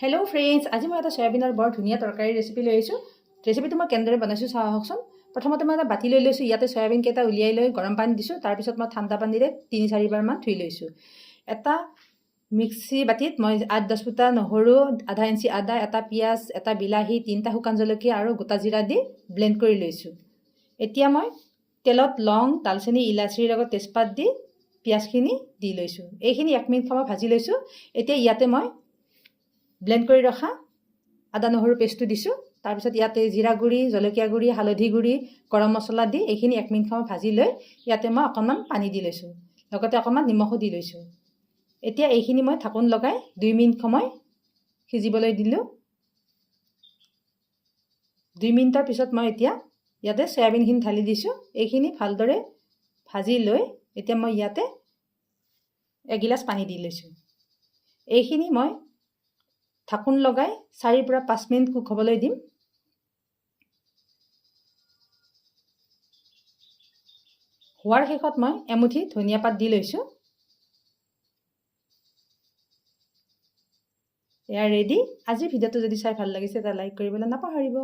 Hello' friends, আজি মই এটা সয়াবিনৰ বৰ ধুনীয়া তৰকাৰী ৰেচিপি লৈ আহিছোঁ। ৰেচিপিটো মই কেনেদৰে বনাইছোঁ চাওঁ আহকচোন। প্ৰথমতে মই এটা বাতি লৈ লৈছোঁ। ইয়াতে সয়াবিন কেইটা উলিয়াই লৈ গৰম পানী দিছোঁ। তাৰপিছত মই ঠাণ্ডা পানীৰে ৩-৪বাৰমান ধুই লৈছোঁ। এটা মিক্সি বাতিত মই ৮-১০ ফুটা নহৰু, আধা ইঞ্চি আদা, এটা পিঁয়াজ, এটা বিলাহী, 3টা শুকান জলকীয়া আৰু গোটা জিৰা দি ব্লেণ্ড কৰি লৈছোঁ। এতিয়া মই তেলত লং, দালচেনি, ইলাচিৰ লগত তেজপাত দি পিঁয়াজখিনি দি লৈছোঁ। এইখিনি 1 মিনিট সময় ভাজি লৈছোঁ। এতিয়া ইয়াতে মই ব্লেণ্ড কৰি ৰখা আদা নহৰু পেষ্টটো দিছোঁ। তাৰপিছত ইয়াতে জিৰা গুড়ি, জলকীয়া গুড়ি, হালধি গুড়ি, গৰম মছলা দি এইখিনি 1 মিনিট সময় ভাজি লৈ ইয়াতে মই অকণমান পানী দি লৈছোঁ। লগতে অকণমান নিমখো দি লৈছোঁ। এতিয়া এইখিনি মই ঢাকোন লগাই 2 মিনিট সময় সিজিবলৈ দিলোঁ। 2 মিনিটৰ পিছত মই এতিয়া ইয়াতে সয়াবিনখিনি ঢালি দিছোঁ। এইখিনি ভালদৰে ভাজি লৈ এতিয়া মই ইয়াতে এগিলাচ পানী দি লৈছোঁ। এইখিনি মই ঢাকোন লগাই 4 পৰা 5 মিনিট কুক হ'বলৈ দিম। হোৱাৰ শেষত মই এমুঠি ধনিয়া পাত দি লৈছোঁ। এয়া ৰেডি। আজিৰ ভিডিঅ'টো যদি চাই ভাল লাগিছে এটা লাইক কৰিবলৈ নাপাহৰিব।